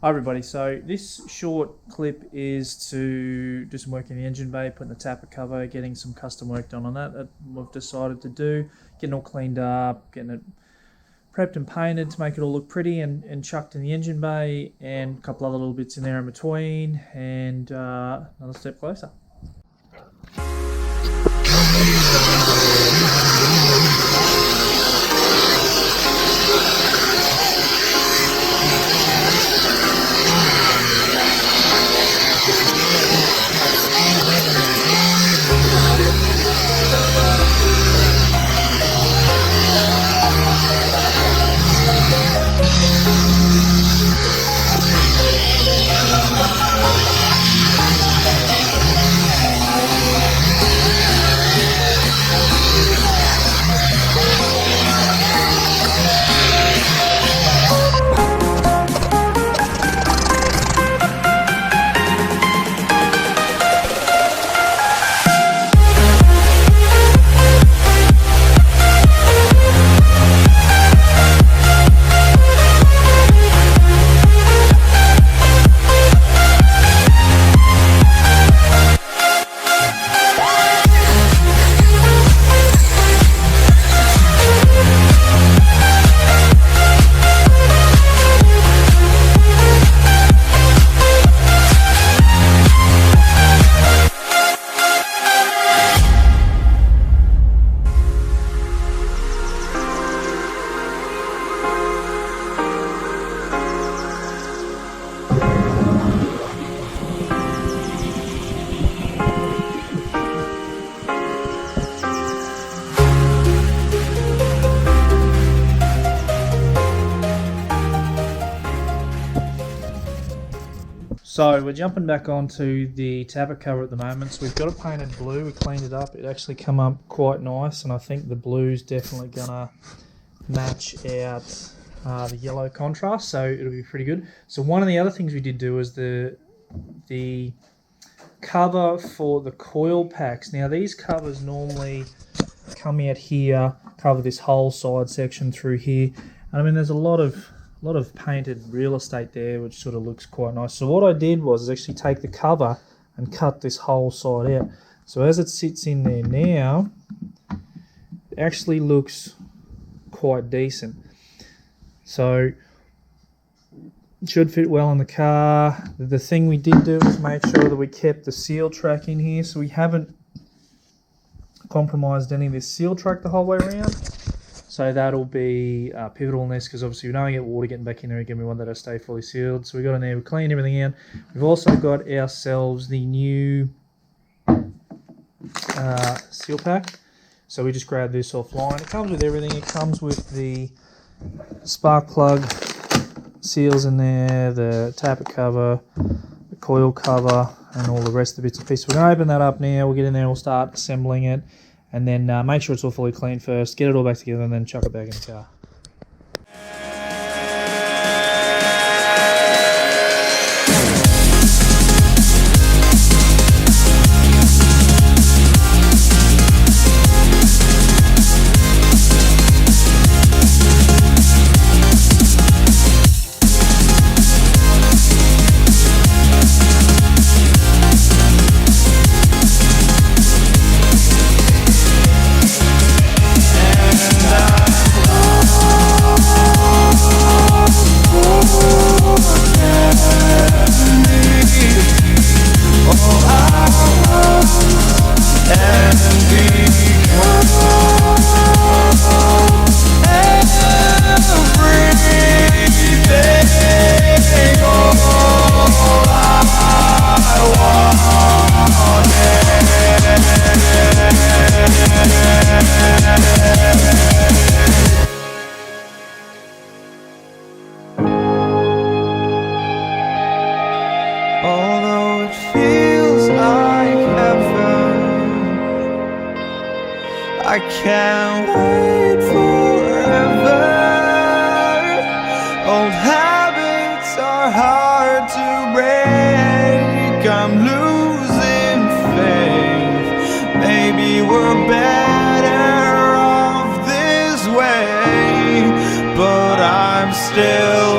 Hi everybody, so this short clip is to do some work in the engine bay, putting the tapet cover, getting some custom work done on that we've decided to do, getting it all cleaned up, getting it prepped and painted to make it all look pretty and chucked in the engine bay, and a couple other little bits in there in between, and another step closer. So we're jumping back onto the tapet cover at the moment. So we've got it painted blue, we cleaned it up, it actually come up quite nice, and I think the blue's definitely gonna match out the yellow contrast, so it'll be pretty good. So one of the other things we did do is the cover for the coil packs. Now these covers normally come out here, cover this whole side section through here, and I mean there's a lot of painted real estate there, which sort of looks quite nice. So what I did was actually take the cover and cut this whole side out. So as it sits in there now, it actually looks quite decent. So it should fit well in the car. The thing we did do was make sure that we kept the seal track in here, so we haven't compromised any of this seal track the whole way around. So that'll be pivotal in this, because obviously we don't get water getting back in there again. We want that to stay fully sealed. So we got in there, we cleaned everything out. We've also got ourselves the new seal pack. So we just grabbed this offline. It comes with everything. It comes with the spark plug seals in there, the tapet cover, the coil cover, and all the rest of the bits and pieces. We're going to open that up now. We'll get in there, we'll start assembling it. And then make sure it's all fully clean first, get it all back together, and then chuck it back in the car. Although it feels like heaven, I can't wait forever. Old habits are hard to break. I'm losing faith. Maybe we're better off this way, but I'm still